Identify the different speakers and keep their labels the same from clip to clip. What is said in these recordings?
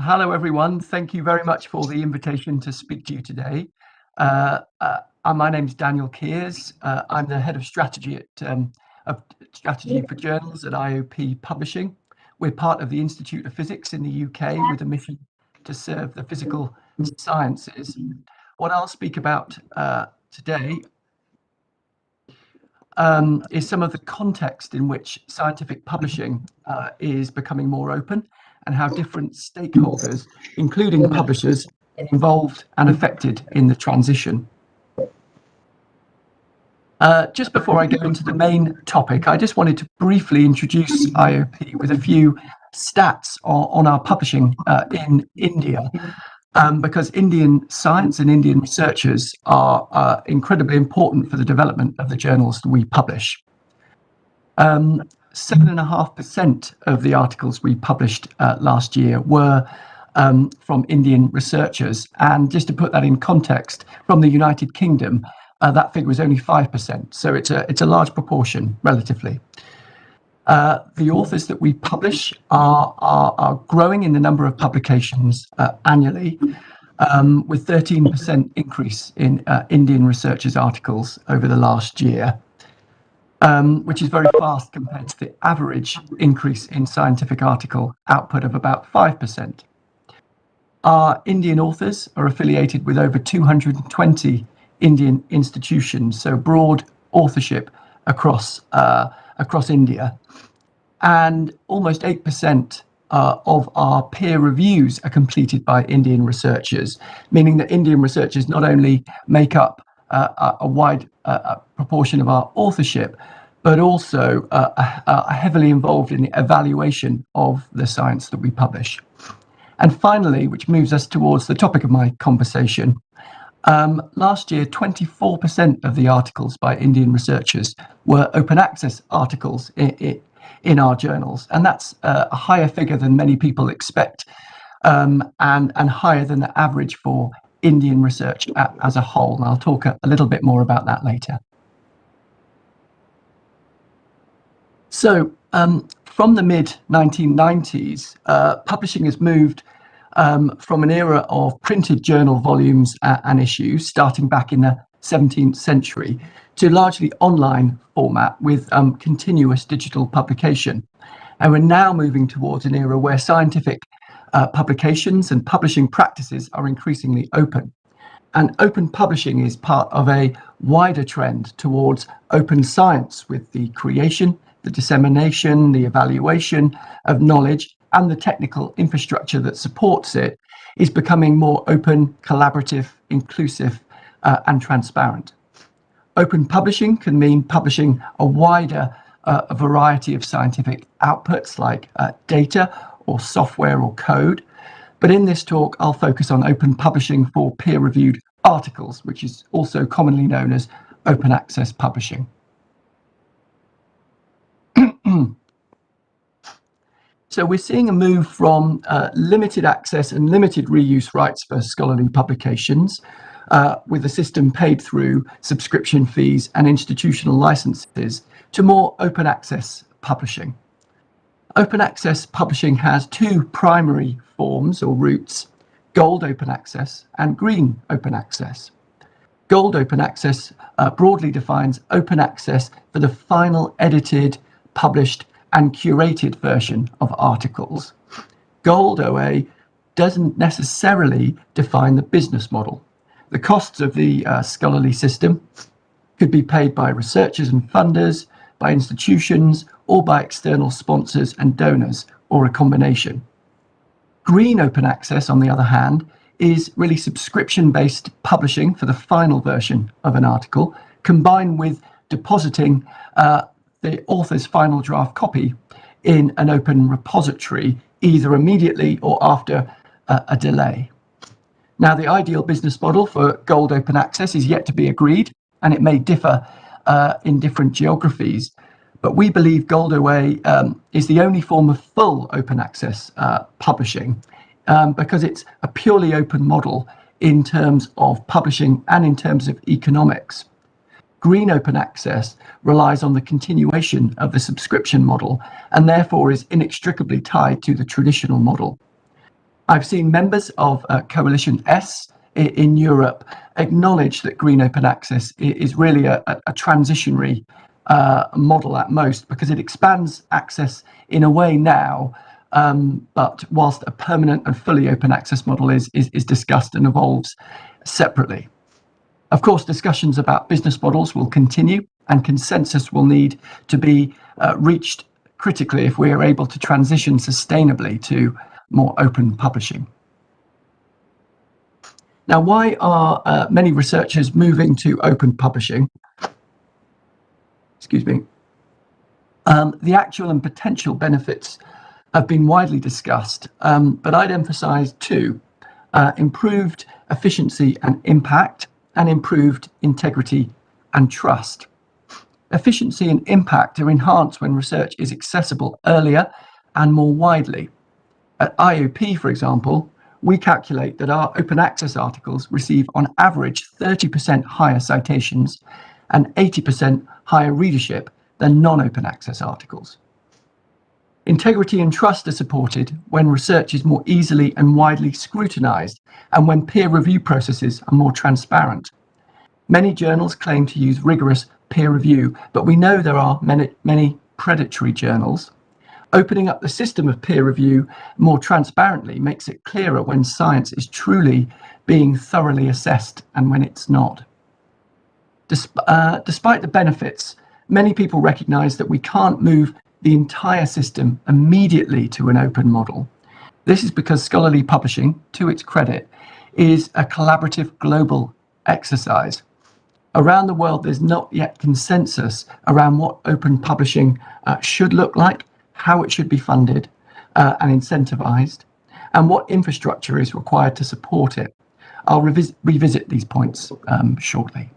Speaker 1: Hello, everyone. Thank you very much for the invitation to speak to you today. My name is Daniel Kears. I'm the head of strategy of strategy for journals at IOP Publishing. We're part of the Institute of Physics in the UK with a mission to serve the physical sciences. What I'll speak about today is some of the context in which scientific publishing is becoming more open and how different stakeholders, including publishers, are involved and affected in the transition. Just before I go into the main topic, I just wanted to briefly introduce IOP with a few stats on our publishing in India. Because Indian science and Indian researchers are incredibly important for the development of the journals that we publish. 7.5% of the articles we published last year were from Indian researchers. And just to put that in context, from the United Kingdom, that figure was only 5%. So it's a large proportion, relatively. The authors that we publish are growing in the number of publications annually, with 13% increase in Indian researchers' articles over the last year, which is very fast compared to the average increase in scientific article output of about 5%. Our Indian authors are affiliated with over 220 Indian institutions, so broad authorship across India. And almost 8% of our peer reviews are completed by Indian researchers, meaning that Indian researchers not only make up a wide proportion of our authorship, but also are heavily involved in the evaluation of the science that we publish. And finally, which moves us towards the topic of my conversation, last year, 24% of the articles by Indian researchers were open access articles in our journals. And that's a higher figure than many people expect, and higher than the average for Indian research as a whole. And I'll talk a little bit more about that later. So from the mid-1990s, publishing has moved from an era of printed journal volumes and issues, starting back in the 17th century, to largely online format with continuous digital publication. And we're now moving towards an era where scientific publications and publishing practices are increasingly open. And open publishing is part of a wider trend towards open science, with the creation, the dissemination, the evaluation of knowledge, and the technical infrastructure that supports it is becoming more open, collaborative, inclusive, and transparent. Open publishing can mean publishing a wider variety of scientific outputs like data or software or code. But in this talk, I'll focus on open publishing for peer-reviewed articles, which is also commonly known as open access publishing. So we're seeing a move from limited access and limited reuse rights for scholarly publications, with the system paid through subscription fees and institutional licenses, to more open access publishing. Open access publishing has two primary forms or routes: gold open access and green open access. Gold open access broadly defines open access for the final edited, published, and curated version of articles. Gold OA doesn't necessarily define the business model. The costs of the scholarly system could be paid by researchers and funders, by institutions, or by external sponsors and donors, or a combination. Green open access, on the other hand, is really subscription-based publishing for the final version of an article, combined with depositing the author's final draft copy in an open repository, either immediately or after a delay. Now, the ideal business model for gold open access is yet to be agreed, and it may differ in different geographies. But we believe Gold OA is the only form of full open access publishing, because it's a purely open model in terms of publishing and in terms of economics. Green open access relies on the continuation of the subscription model and therefore is inextricably tied to the traditional model. I've seen members of Coalition S in Europe acknowledge that green open access is really a transitionary model at most, because it expands access in a way now, but whilst a permanent and fully open access model is discussed and evolves separately. Of course, discussions about business models will continue, and consensus will need to be reached critically if we are able to transition sustainably to more open publishing. Now, why are many researchers moving to open publishing? Excuse me. The actual and potential benefits have been widely discussed, but I'd emphasize two: improved efficiency and impact, and improved integrity and trust. Efficiency and impact are enhanced when research is accessible earlier and more widely. At IOP, for example, we calculate that our open access articles receive on average 30% higher citations and 80% higher readership than non-open access articles. Integrity and trust are supported when research is more easily and widely scrutinized, and when peer review processes are more transparent. Many journals claim to use rigorous peer review, but we know there are many predatory journals. Opening up the system of peer review more transparently makes it clearer when science is truly being thoroughly assessed and when it's not. Despite the benefits, many people recognize that we can't move the entire system immediately to an open model. This is because scholarly publishing, to its credit, is a collaborative global exercise. Around the world, there's not yet consensus around what open publishing should look like, how it should be funded and incentivized, and what infrastructure is required to support it. I'll revisit these points shortly.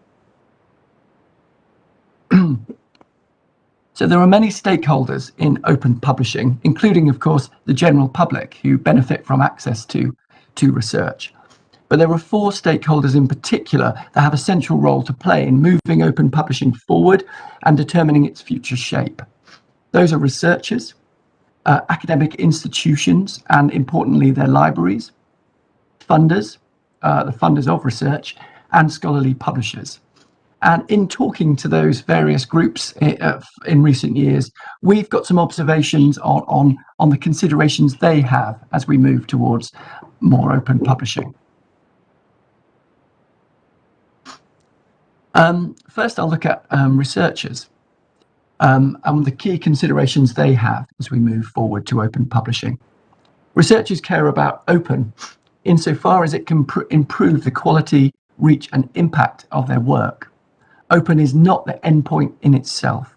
Speaker 1: So there are many stakeholders in open publishing, including, of course, the general public, who benefit from access to research. But there are four stakeholders in particular that have a central role to play in moving open publishing forward and determining its future shape. Those are researchers, academic institutions, and importantly, their libraries, funders, the funders of research, and scholarly publishers. And in talking to those various groups in recent years, we've got some observations on the considerations they have as we move towards more open publishing. First, I'll look at researchers and the key considerations they have as we move forward to open publishing. Researchers care about open insofar as it can improve the quality, reach, and impact of their work. Open is not the endpoint in itself.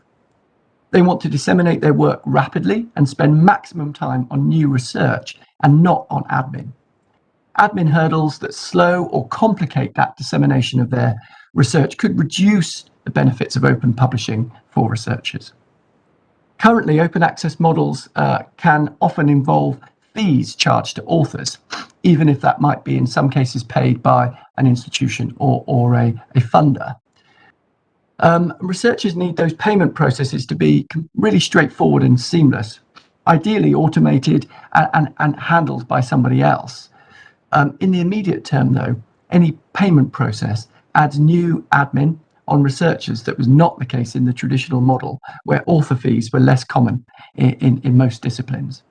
Speaker 1: They want to disseminate their work rapidly and spend maximum time on new research and not on admin. Admin hurdles that slow or complicate that dissemination of their research could reduce the benefits of open publishing for researchers. Currently, open access models can often involve fees charged to authors, even if that might be in some cases paid by an institution or a funder. Researchers need those payment processes to be really straightforward and seamless, ideally automated and handled by somebody else. In the immediate term, though, any payment process adds new admin on researchers that was not the case in the traditional model, where author fees were less common in most disciplines.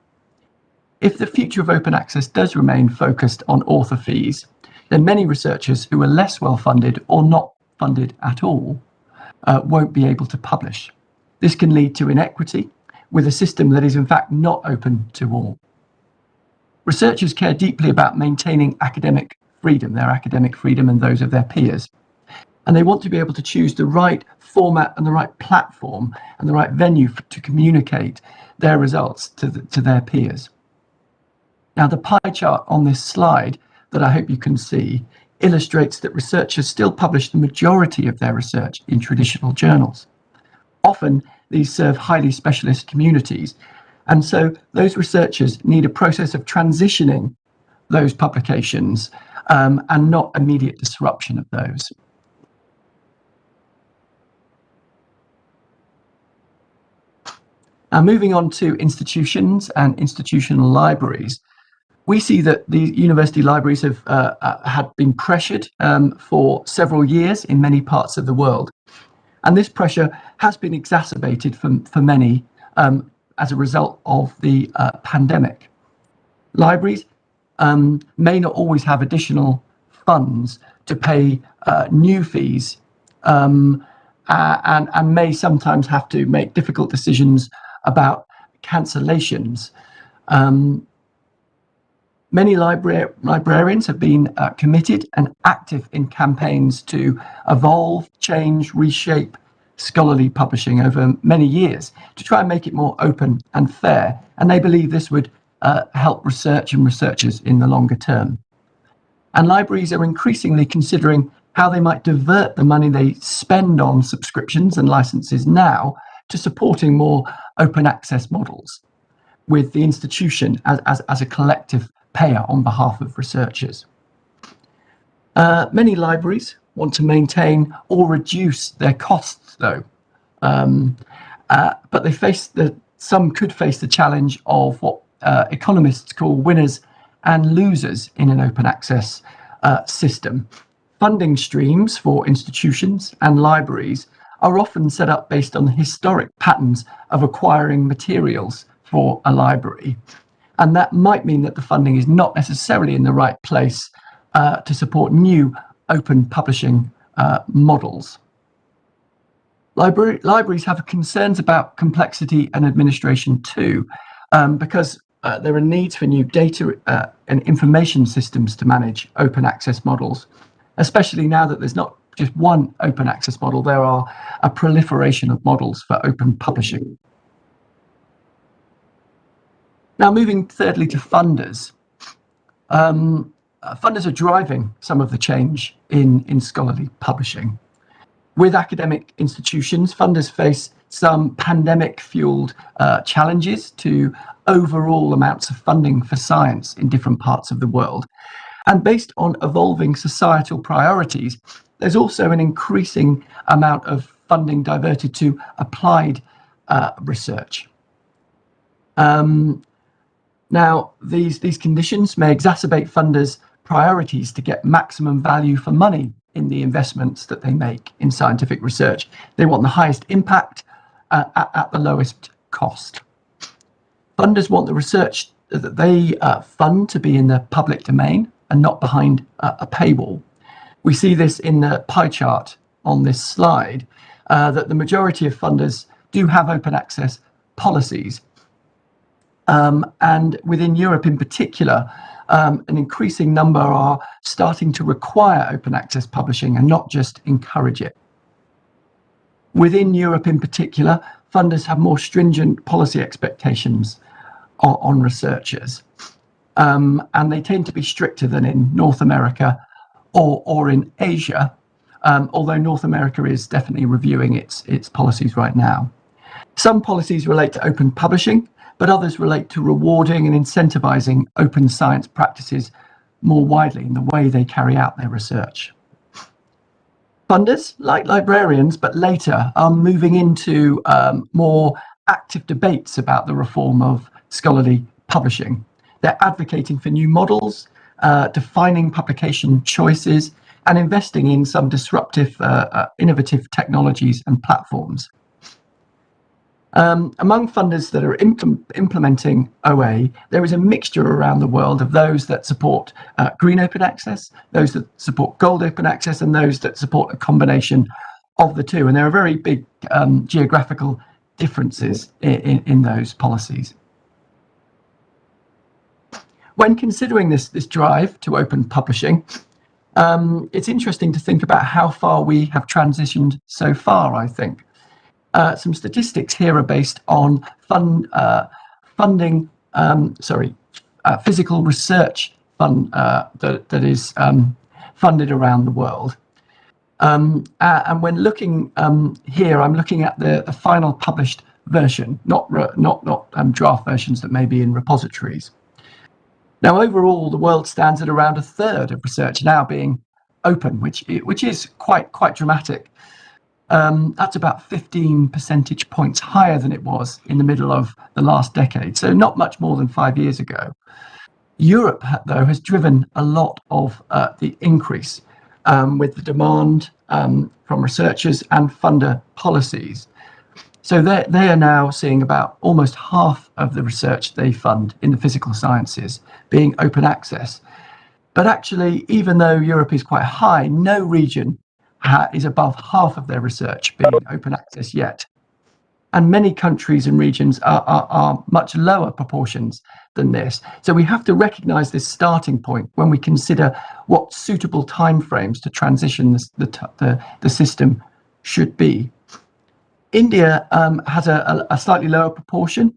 Speaker 1: If the future of open access does remain focused on author fees, then many researchers who are less well funded or not funded at all won't be able to publish. This can lead to inequity with a system that is in fact not open to all. Researchers care deeply about maintaining academic freedom, their academic freedom and those of their peers. And they want to be able to choose the right format and the right platform and the right venue to communicate their results to their peers. Now, the pie chart on this slide that I hope you can see illustrates that researchers still publish the majority of their research in traditional journals. Often, these serve highly specialist communities, and so those researchers need a process of transitioning those publications and not immediate disruption of those. Now, moving on to institutions and institutional libraries. We see that the university libraries have had been pressured for several years in many parts of the world. And this pressure has been exacerbated for many as a result of the pandemic. Libraries may not always have additional funds to pay new fees and may sometimes have to make difficult decisions about cancellations. Many librarians have been committed and active in campaigns to evolve, change, reshape scholarly publishing over many years to try and make it more open and fair. And they believe this would help research and researchers in the longer term. And libraries are increasingly considering how they might divert the money they spend on subscriptions and licenses now to supporting more open access models, with the institution as a collective payer on behalf of researchers. Many libraries want to maintain or reduce their costs, though, but some could face the challenge of what economists call winners and losers in an open access system. Funding streams for institutions and libraries are often set up based on the historic patterns of acquiring materials for a library. And that might mean that the funding is not necessarily in the right place to support new open publishing models. Libraries have concerns about complexity and administration too, because there are needs for new data and information systems to manage open access models, especially now that there's not just one open access model, there are a proliferation of models for open publishing. Now, moving thirdly to funders. Funders are driving some of the change in scholarly publishing. With academic institutions, funders face some pandemic-fueled challenges to overall amounts of funding for science in different parts of the world. And based on evolving societal priorities, there's also an increasing amount of funding diverted to applied research. Now, these conditions may exacerbate funders' priorities to get maximum value for money in the investments that they make in scientific research. They want the highest impact at the lowest cost. Funders want the research that they fund to be in the public domain and not behind a paywall. We see this in the pie chart on this slide, that the majority of funders do have open access policies. And within Europe in particular, an increasing number are starting to require open access publishing and not just encourage it. Within Europe in particular, funders have more stringent policy expectations on researchers, and they tend to be stricter than in North America or in Asia, although North America is definitely reviewing its policies right now. Some policies relate to open publishing, but others relate to rewarding and incentivizing open science practices more widely in the way they carry out their research. Funders, like librarians, but later, are moving into more active debates about the reform of scholarly publishing. They're advocating for new models, defining publication choices, and investing in some disruptive, innovative technologies and platforms. Among funders that are implementing OA, there is a mixture around the world of those that support green open access, those that support gold open access, and those that support a combination of the two. And there are very big geographical differences in those policies. When considering this drive to open publishing, it's interesting to think about how far we have transitioned so far, I think. Some statistics here are based on physical research fund that is funded around the world. And when looking here, I'm looking at the final published version, not draft versions that may be in repositories. Now, overall, the world stands at around a third of research now being open, which is quite dramatic. That's about 15 percentage points higher than it was in the middle of the last decade, so not much more than 5 years ago. Europe, though, has driven a lot of the increase with the demand from researchers and funder policies. So they are now seeing about almost half of the research they fund in the physical sciences being open access. But actually, even though Europe is quite high, no region is above half of their research being open access yet. And many countries and regions are much lower proportions than this. So we have to recognise this starting point when we consider what suitable timeframes to transition the system should be. India has a slightly lower proportion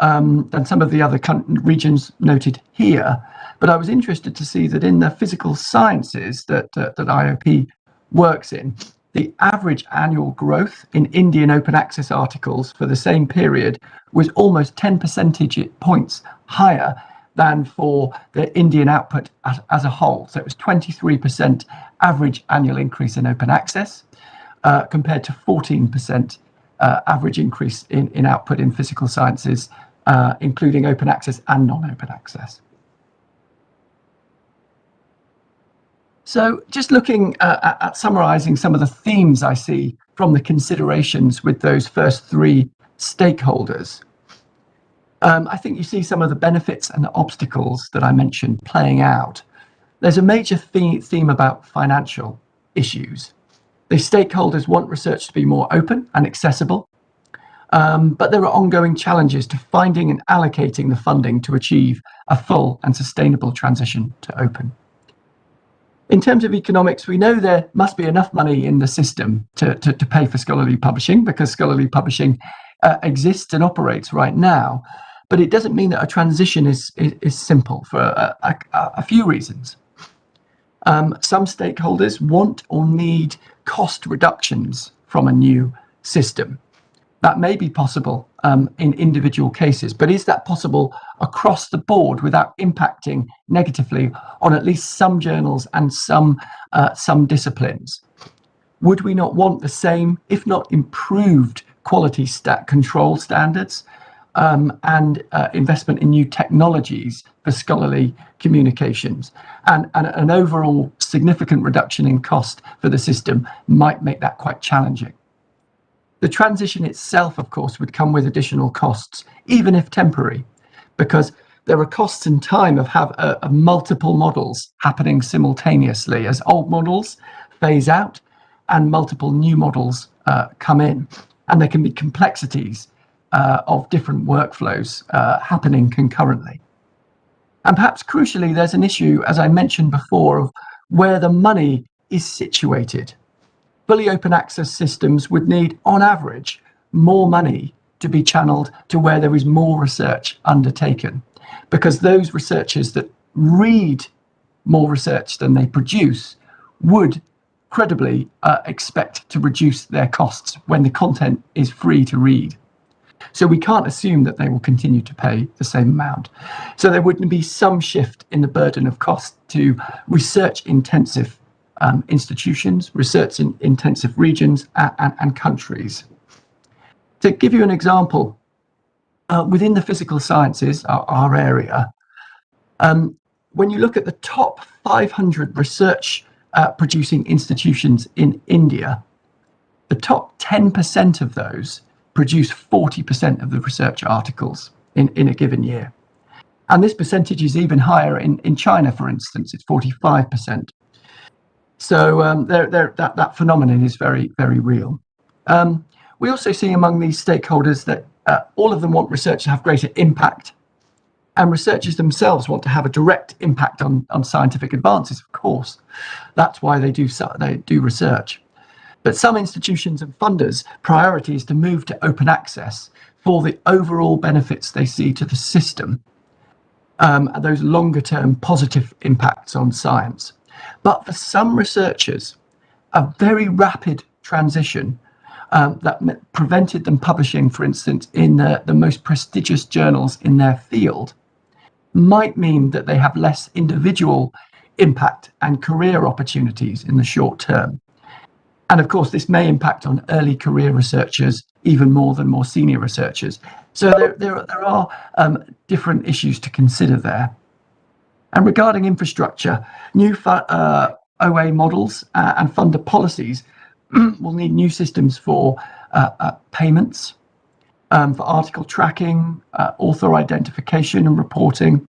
Speaker 1: than some of the other regions noted here, but I was interested to see that in the physical sciences that IOP works in, the average annual growth in Indian open access articles for the same period was almost 10 percentage points higher than for the Indian output as a whole. So it was 23% average annual increase in open access compared to 14% average increase in output in physical sciences, including open access and non-open access. So just looking at summarising some of the themes I see from the considerations with those first three stakeholders, I think you see some of the benefits and the obstacles that I mentioned playing out. There's a major theme about financial issues. The stakeholders want research to be more open and accessible, but there are ongoing challenges to finding and allocating the funding to achieve a full and sustainable transition to open. In terms of economics, we know there must be enough money in the system to pay for scholarly publishing, because scholarly publishing exists and operates right now. But it doesn't mean that a transition is simple for a few reasons. Some stakeholders want or need cost reductions from a new system. That may be possible in individual cases, but is that possible across the board without impacting negatively on at least some journals and some disciplines? Would we not want the same, if not improved, quality control standards and investment in new technologies for scholarly communications? And an overall significant reduction in cost for the system might make that quite challenging. The transition itself, of course, would come with additional costs, even if temporary, because there are costs and time of multiple models happening simultaneously as old models phase out and multiple new models come in. And there can be complexities of different workflows happening concurrently. And perhaps crucially, there's an issue, as I mentioned before, of where the money is situated. Fully open access systems would need, on average, more money to be channeled to where there is more research undertaken, because those researchers that read more research than they produce would credibly expect to reduce their costs when the content is free to read. So we can't assume that they will continue to pay the same amount. So there would be some shift in the burden of cost to research-intensive institutions, research-intensive regions and countries. To give you an example, within the physical sciences, our area, when you look at the top 500 research producing institutions in India, the top 10% of those produce 40% of the research articles in a given year. And this percentage is even higher in China, for instance, it's 45%. So that phenomenon is very, very real. We also see among these stakeholders that all of them want research to have greater impact, and researchers themselves want to have a direct impact on scientific advances, of course. That's why they do research. But some institutions and funders' priority is to move to open access for the overall benefits they see to the system, and those longer-term positive impacts on science. But for some researchers, a very rapid transition that prevented them publishing, for instance, in the most prestigious journals in their field, might mean that they have less individual impact and career opportunities in the short term. And of course, this may impact on early career researchers even more than more senior researchers. So there are different issues to consider there. And regarding infrastructure, new OA models and funder policies will need new systems for payments, for article tracking, author identification and reporting.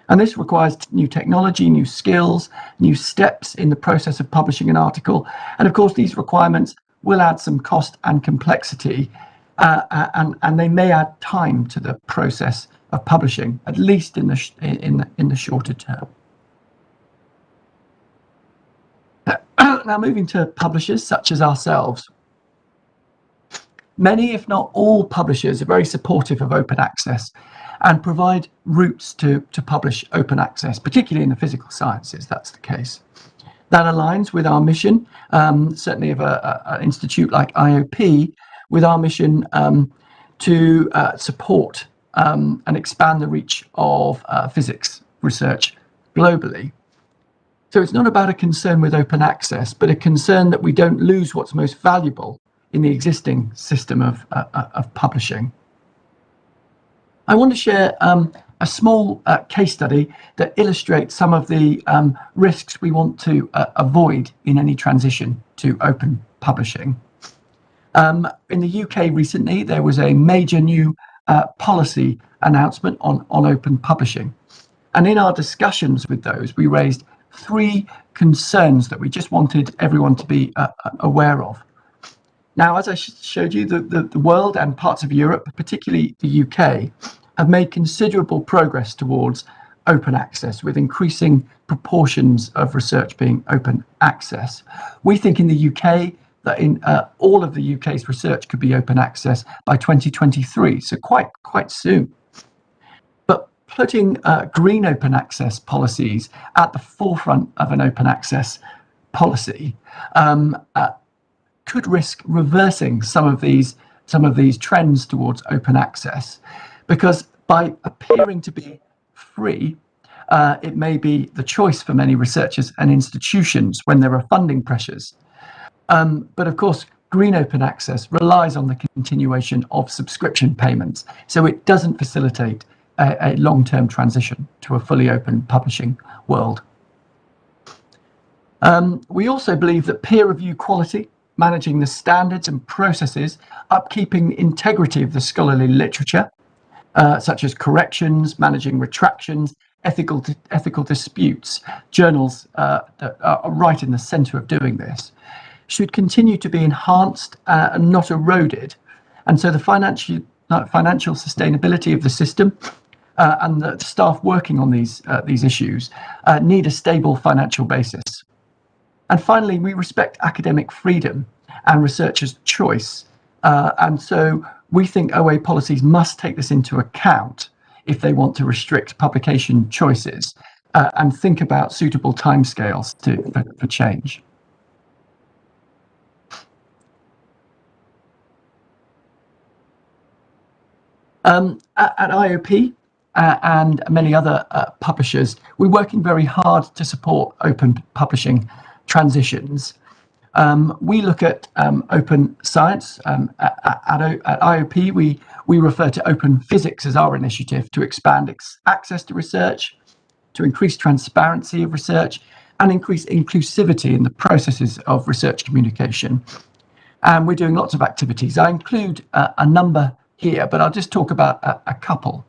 Speaker 1: And this requires new technology, new skills, new steps in the process of publishing an article. And of course, these requirements will add some cost and complexity, and they may add time to the process of publishing, at least in the shorter term. Now, moving to publishers such as ourselves. Many, if not all, publishers are very supportive of open access and provide routes to publish open access, particularly in the physical sciences. That's the case. That aligns with our mission, certainly of an institute like IOP, with our mission to support and expand the reach of physics research globally. So it's not about a concern with open access, but a concern that we don't lose what's most valuable in the existing system of publishing. I want to share a small case study that illustrates some of the risks we want to avoid in any transition to open publishing. In the UK recently, there was a major new policy announcement on open publishing. And in our discussions with those, we raised 3 concerns that we just wanted everyone to be aware of. Now, as I showed you, the world and parts of Europe, particularly the UK, have made considerable progress towards open access, with increasing proportions of research being open access. We think in the UK that in all of the UK's research could be open access by 2023, so quite soon. But putting green open access policies at the forefront of an open access policy could risk reversing some of these trends towards open access, because by appearing to be free, it may be the choice for many researchers and institutions when there are funding pressures. But of course, green open access relies on the continuation of subscription payments, so it doesn't facilitate a long-term transition to a fully open publishing world. We also believe that peer review quality, managing the standards and processes, upkeeping the integrity of the scholarly literature, such as corrections, managing retractions, ethical disputes, journals that are right in the centre of doing this, should continue to be enhanced and not eroded. And so the financial sustainability of the system and the staff working on these issues need a stable financial basis. And finally, we respect academic freedom and researchers' choice. And so we think OA policies must take this into account if they want to restrict publication choices and think about suitable timescales for change. At IOP and many other publishers, we're working very hard to support open publishing transitions. We look at open science. At IOP, we refer to open physics as our initiative to expand access to research, to increase transparency of research, and increase inclusivity in the processes of research communication. And we're doing lots of activities. I include a number here, but I'll just talk about a couple.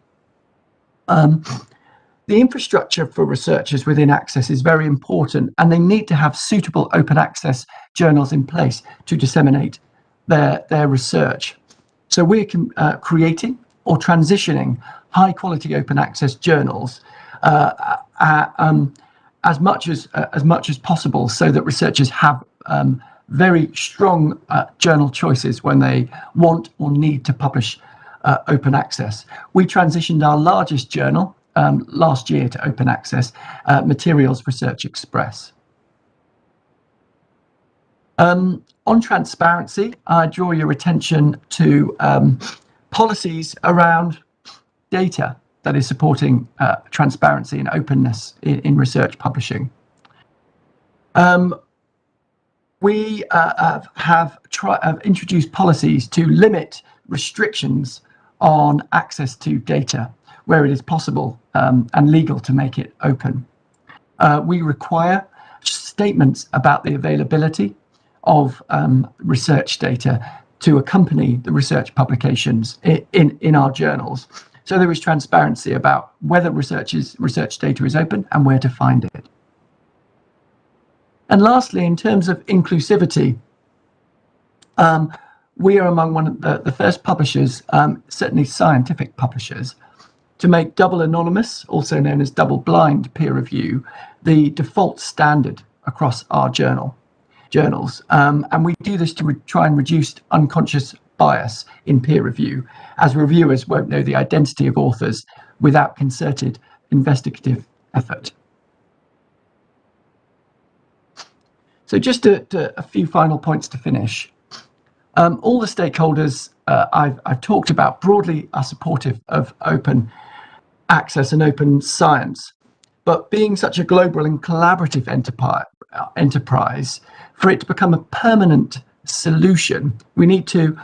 Speaker 1: The infrastructure for researchers within Access is very important, and they need to have suitable open access journals in place to disseminate their research. So we're creating or transitioning high quality open access journals as much as possible, so that researchers have very strong journal choices when they want or need to publish open access. We transitioned our largest journal last year to open access, Materials Research Express. On transparency, I draw your attention to policies around data that is supporting transparency and openness in research publishing. We have introduced policies to limit restrictions on access to data. where it is possible and legal to make it open. We require statements about the availability of research data to accompany the research publications in our journals. So there is transparency about whether research data is open and where to find it. And lastly, in terms of inclusivity, we are among one of the first publishers, certainly scientific publishers, to make double anonymous, also known as double blind peer review, the default standard across our journals. And we do this to try and reduce unconscious bias in peer review, as reviewers won't know the identity of authors without concerted investigative effort. So just a few final points to finish. All the stakeholders I've talked about broadly are supportive of open access and open science, but being such a global and collaborative enterprise, for it to become a permanent solution, we need to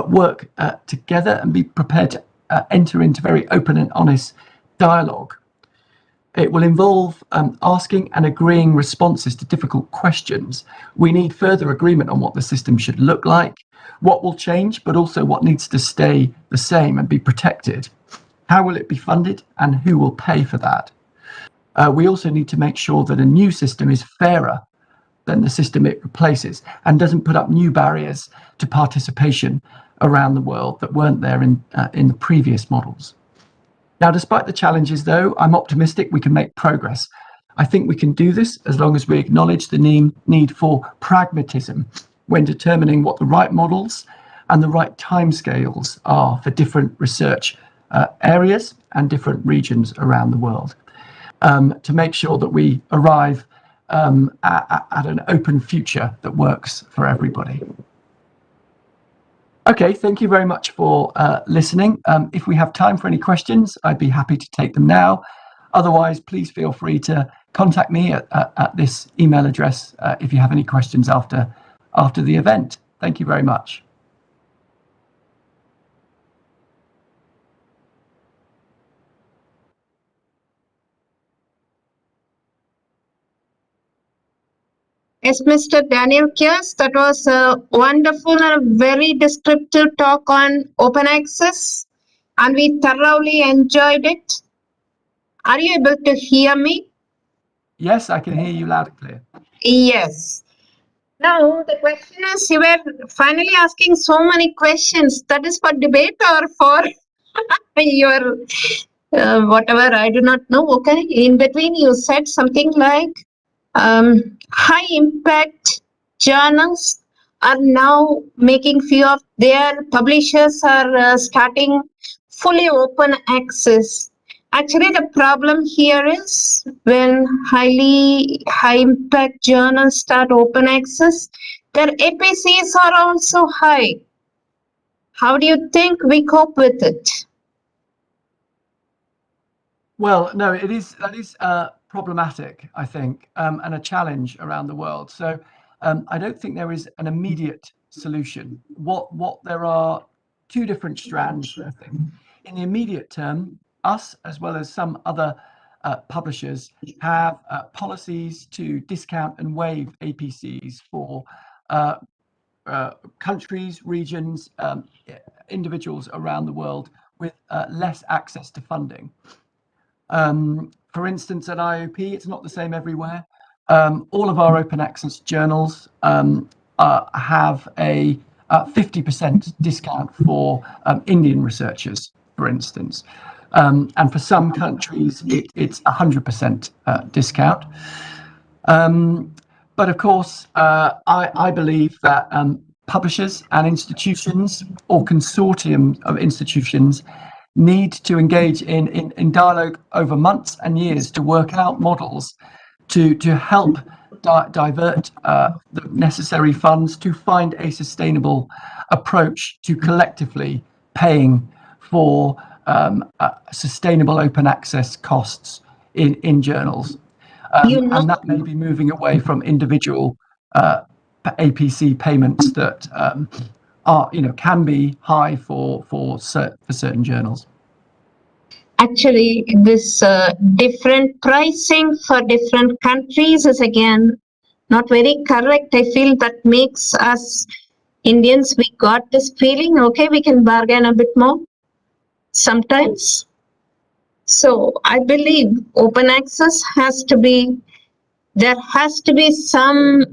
Speaker 1: work together and be prepared to enter into very open and honest dialogue. It will involve asking and agreeing responses to difficult questions. We need further agreement on what the system should look like, what will change, but also what needs to stay the same and be protected. How will it be funded and who will pay for that? We also need to make sure that a new system is fairer than the system it replaces and doesn't put up new barriers to participation around the world that weren't there in the previous models. Now, despite the challenges, though, I'm optimistic we can make progress. I think we can do this as long as we acknowledge the need for pragmatism when determining what the right models and the right timescales are for different research areas and different regions around the world, to make sure that we arrive at an open future that works for everybody. Okay, thank you very much for listening. If we have time for any questions, I'd be happy to take them now. Otherwise, please feel free to contact me at this email address if you have any questions after the event. Thank you very much.
Speaker 2: Yes, Mr. Daniel Kiers, that was a wonderful and very descriptive talk on open access, and we thoroughly enjoyed it. Are you able to hear me?
Speaker 1: Yes, I can hear you loud and clear.
Speaker 2: Yes. Now, the question is, you were finally asking so many questions. That is for debate or for your whatever, I do not know. Okay, in between you said something like, high impact journals are now making few of their publishers are starting fully open access. Actually, the problem here is when high impact journals start open access, their APCs are also high. How do you think we cope with it?
Speaker 1: Well, no, that is problematic, I think, and a challenge around the world. So I don't think there is an immediate solution. What there are two different strands, I think. In the immediate term, us, as well as some other publishers, have policies to discount and waive APCs for countries, regions, individuals around the world with less access to funding. For instance, at IOP, it's not the same everywhere. All of our open access journals have a 50% discount for Indian researchers, for instance. And for some countries, it's 100% discount. But of course, I believe that publishers and institutions or consortium of institutions need to engage in dialogue over months and years to work out models to help divert the necessary funds to find a sustainable approach to collectively paying for sustainable open access costs in journals. And that may be moving away from individual APC payments that are, can be high for certain journals.
Speaker 2: Actually, this different pricing for different countries is again not very correct. I feel that makes us Indians, we got this feeling, okay, we can bargain a bit more sometimes. So I believe open access has to be, there has to be some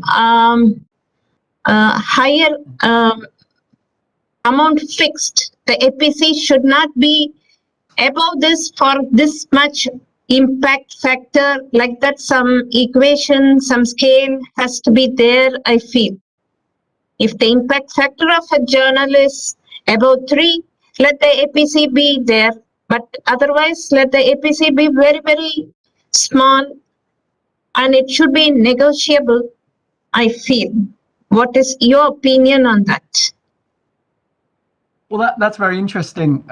Speaker 2: higher amount fixed. The APC should not be above this for this much impact factor, like that some equation, some scale has to be there, I feel. If the impact factor of a journal is above 3, let the APC be there, but otherwise let the APC be very, very small, and it should be negotiable, I feel. What is your opinion on that?
Speaker 1: Well, that's very interesting.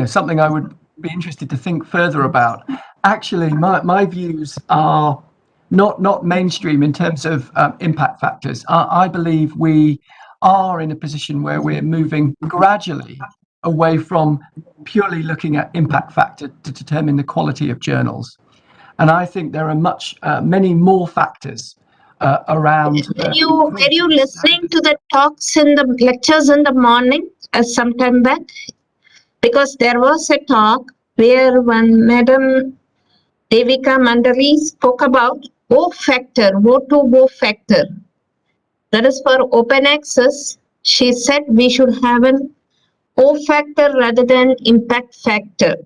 Speaker 1: Something I would be interested to think further about. Actually, my views are not mainstream in terms of impact factors. I believe we are in a position where we're moving gradually away from purely looking at impact factor to determine the quality of journals. And I think there are many more factors around.
Speaker 2: Were you listening to the talks in the lectures in the morning some time back? Because there was a talk where one Madam Devika Mandali spoke about O factor, O2O factor. That is for open access. She said we should have an O factor rather than impact factor.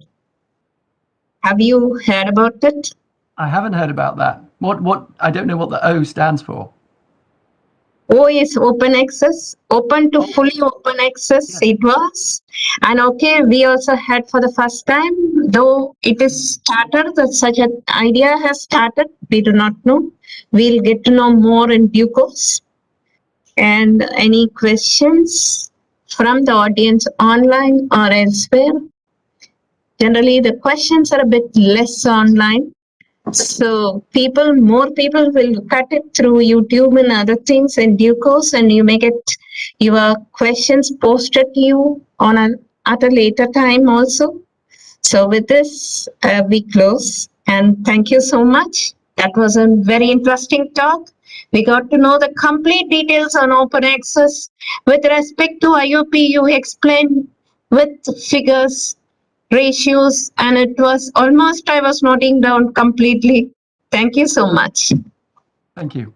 Speaker 2: Have you heard about it?
Speaker 1: I haven't heard about that. What? I don't know what the O stands for.
Speaker 2: O is open access, open to fully open access it was. And okay, we also had for the first time, though it is started, that such an idea has started, we do not know. We'll get to know more in due course. And any questions from the audience online or elsewhere? Generally, the questions are a bit less online. So more people will look at it through YouTube and other things in due course, and you may get your questions posted to you at a later time also. So with this, we close, and thank you so much. That was a very interesting talk. We got to know the complete details on open access. With respect to IOP, you explained with figures, ratios, and it was almost I was noting down completely. Thank you so much.
Speaker 1: Thank you.